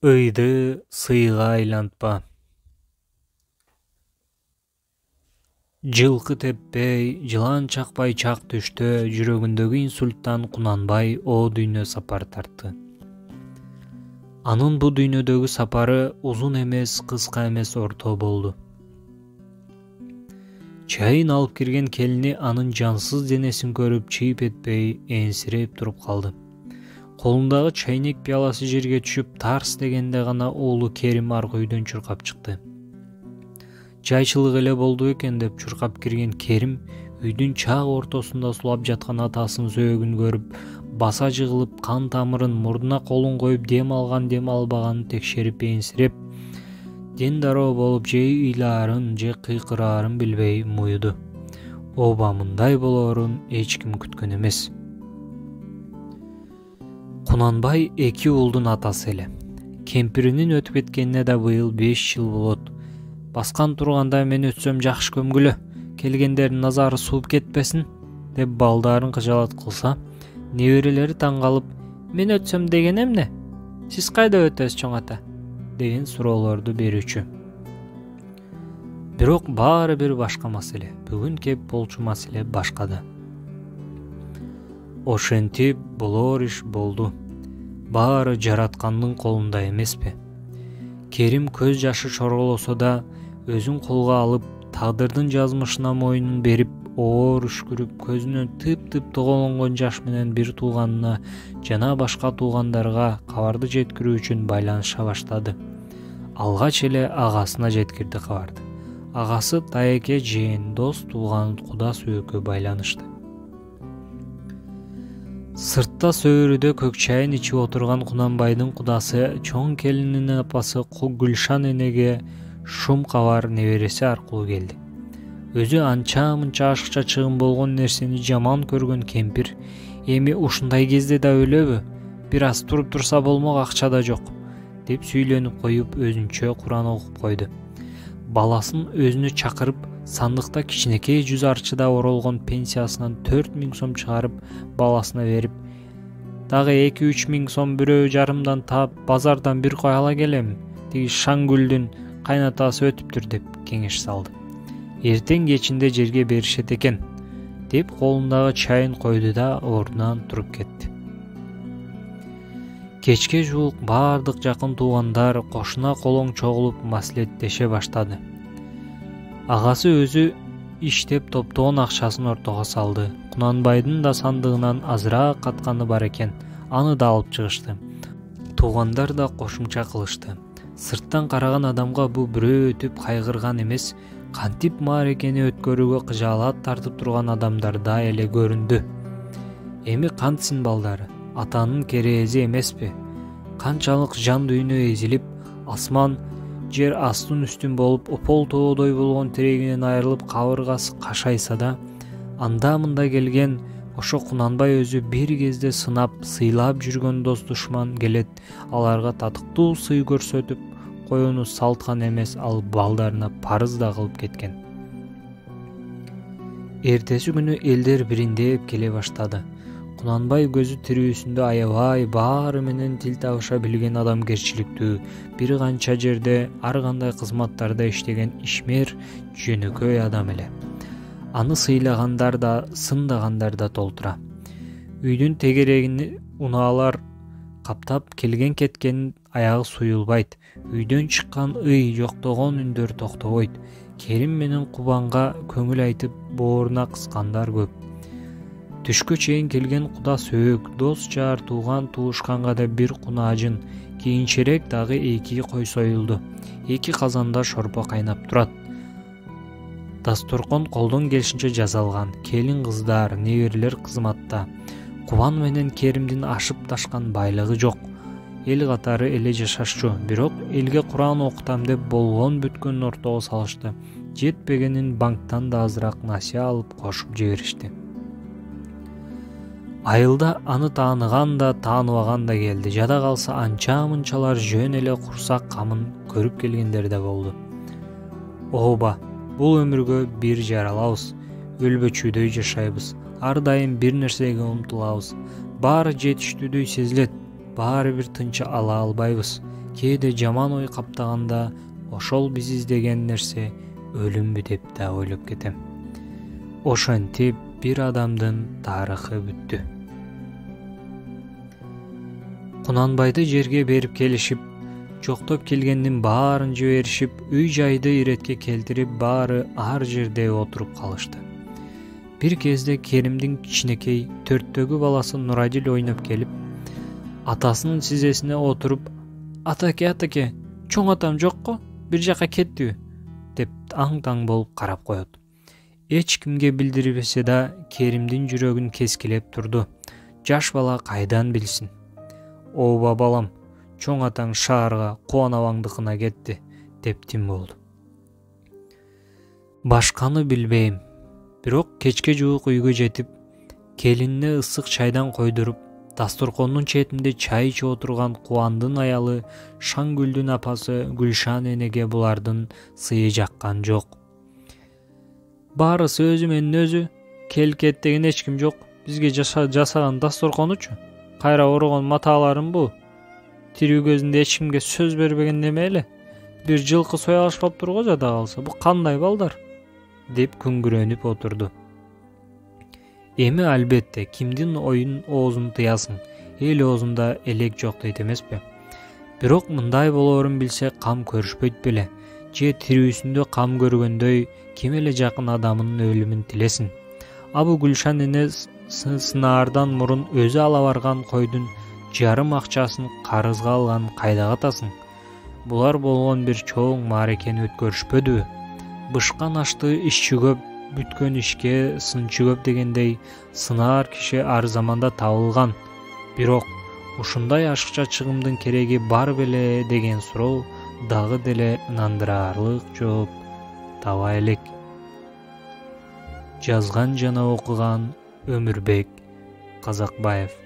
Ыйды сыйга айлантпа. Жылкы теппей, жылан чакпай чак түштө, жүрөгүндөгү инсульттан Кунанбай о дүйнө сапар тартты. Анын бу дүйнөдөгү сапары узун эмес, кыска эмес, орто болду. Чайын алып кирген келини анын жансыз денесин көрүп чийип этпей, энсиреп туруп калды. Колундагы чайнек пиаласы жерге түшүп, тарс дегенде гана уулу Керим аркы үйдөн чуркап чыкты. Жайчылык эле болду экен деп чуркап кирген Керим үйдүн чак ортосунда сулап жаткан атасынын сөөгүн көрүп, баса жыгылып, кан тамырын мурдуна колун коюп, дем алган дем албаганын текшерип, энсиреп, ден дароо болуп, же ыйлаарын, же кыйкыраарын билбей муюду. Ооба мындай болоорун эч ким күткөн эмес. Кунанбай эки уулдун атасы эле. Кемпиринин өтүп кеткенине да быйыл 5 жыл болот. Баскан турганда мен өтсөм жакшы көмгүлө, келгендердин назары сууп кетпесин деп балдарын кыжалат кылса, неберелери таң калып, мен өтсөм деген эмне? Сиз кайда өтөсүз чоң ата? Деген суроолорду берүүчү. Бирок баары бир башка маселе. Бүгүн кеп болчу маселе башкада. Ошентип болоор иш болду. Баары жараткандын колунда эмеспи? Керим көз жашы чорголосо да өзүн колго алып, тагдырдын жазмышына мойнун берип, оор үшкүрүп, көзүнөн тып-тып тоголонгон жаш менен бир тууганына жана башка туугандарга кабарды жеткирүү үчүн байланыша баштады. Алгач эле агасына жеткирди кабарды. Агасы тайеке жээн, дос тууган, куда сөөккө байланышты. Сыртта сөөрүдө көк чайын ичип отурган Кунанбайдын кудасы чоң келининин апасы Гүлшан энеге шум кабар небереси аркылуу келди. Өзү анча-мынча ашыкча чыгым болгон нерсени жаман көргөн кемпир эми ушундай кезде да өлөбү? Бир аз туруп турса болмок, акча да жок, деп сүйлөнүп коюп өзүнчө Куран окуп койду. Баласын өзүнө чакырып, сандыкта кичинекей 100 арчыда оролгон пенсиясынан 4000 сом чыгарып баласына берип, дагы 2-3 миң сом бирөө жарымдан таап базардан бир кой ала келем, тиги Шангүлдүн кайнатасы өтүптүр деп кеңеш салды. Эртең кечинде жерге беришет экен, деп колундагы чайын койду да ордунан туруп кетти. Кечке жуук баардык жакын туугандар кошуна колоң чогулуп маслеттеше баштады. Агасы өзү иштеп топтогон акчасын ортого салды. Кунанбайдын да сандыгынан азыраак катканы бар экен, аны да алып чыгышты. Туугандар да кошумча кылышты. Сырттан караган адамга бу бирөө өтүп кайгырган эмес, кантип маарекени өткөрүүгө кыжаалат тартып турган адамдарда эле көрүндү. Эми кантсин балдары, атанын керээзи эмеспи? Канчалык жан дүйнө эзилип, асман жер астын үстүн болуп, опол тоодой болгон тирегинен айрылып, кабыргасы кашайса да, анда мында келген ошо Кунанбай өзү бир кезде сынап, сыйлап жүргөн дос душман келет, аларга татыктуу сый көрсөтүп коюуну салткан эмес, ал балдарына парыз да кылып кеткен. Эртеси күнү элдер бириндеп келе баштады. Кунанбай көзү тирүүсүндө аябай баары менен тил табыша билген адамгерчиликтүү, бир канча жерде ар кандай кызматтарда иштеген ишмер, жөнөкөй адам эле. Аны сыйлагандар да, сындагандар да толтура. Үйдүн тегерегин унаалар каптап, келген кеткенин аягы суюлбайт. Үйдөн чыккан ый, жоктогон үндөр токтобойт. Керим менен Кубанга көңүл айтып, бооруна кыскандар көп. Түшкө чейин келген куда сөөк, дос жар, тууган туушканга да бир кунаажын, кийинчерээк дагы 2 кой союлду. 2 казанда шорпо кайнап турат. Дасторкон колдон келишинче жасалган. Келин кыздар, неберелер кызматта. Кубан менен Керимдин ашып ташкан байлыгы жок. Эл катары эле жашашчу, бирок элге Куран окутам деп болгон бүткөн ортого салышты. Жетпегенин банктан да азыраак насыя алып кошуп жиберишти. Айылда аны тааныган да, тааныбаган да келди. Жада калса анча-мынчалар жөн эле курсак камын көрүп келгендер да болду. Ооба, бул өмүргө бир жаралабыз, өлбөчүдөй жашайбыз. Ар дайым бир нерсеге умтулабыз. Баары жетиштүүдөй сезилет. баары бир тынчы ала албайбыз. Кээде жаман ой каптаганда ошол биз издеген нерсе өлүмбү деп да ойлоп кетем. Ошентип бир адамдын тарыхы бүттү. Кунанбайды жерге берип келишип, жоктоп келгендин баарын жиберишип, үй жайды иретке келтирип, баары ар жерде отуруп калышты. Бир кезде Керимдин кичинекей 4-төгү баласы Нурадил ойноп келип, атасынын тизесине отуруп, атаке, чоң атам жокко, бир жака кеттиби?» деп аң-таң болуп карап коет. Эч кимге билдирбесе да Керимдин жүрөгүн кескилеп турду. Жаш бала кайдан билсин? «Ооба балам, чоң атаң шаарга Кубанабаңдыкына кетти» деп тим болду. Башканы билбейм. Бирок кечке жуук үйгө жетип, келинине ысык чайдан койдуруп, дасторкондун четинде чай ичип отурган Кубандын аялы Шангүлдүн апасы Гүлшан энеге булардын сыйы жаккан жок. «Баарысы өзү менен өзү, келкет деген эч ким жок. Бизге жасаган дасторконучу? Кайра орогон матааларым бу. Тирүү көзүндө эч кимге сөз бербеген неме эле? Бир жылкы соя алышпап турго жада калса, бу кандай балдар?» деп күңгүрөнүп отурду. Эми албетте кимдин оюн оозун тыясың, эл оозунда элек жок дейт эмеспи? Бирок мындай болоорун билсе кам көрүшпөйт беле, же тирүүсүндө кам көргөндөй ким эле жакын адамынын өлүмүн тилесин? Абу Гүлшан эне сынаардан мурун өзү ала барган койдун жарым акчасын карызга алган кайда катасың? Булар болгон бир чоң мааракени өткөрүшпөдүбү? Бышкан ашты ишчи көп, бүткөн ишке сынчы көп дегендей, сынаар киши ар заманда табылган. Бирок ушундай ашыкча чыгымдын кереги бар беле деген суроо дагы деле ынандырарлык жооп таба элек. Жазган жана окуган Өмүрбек Казакбаев.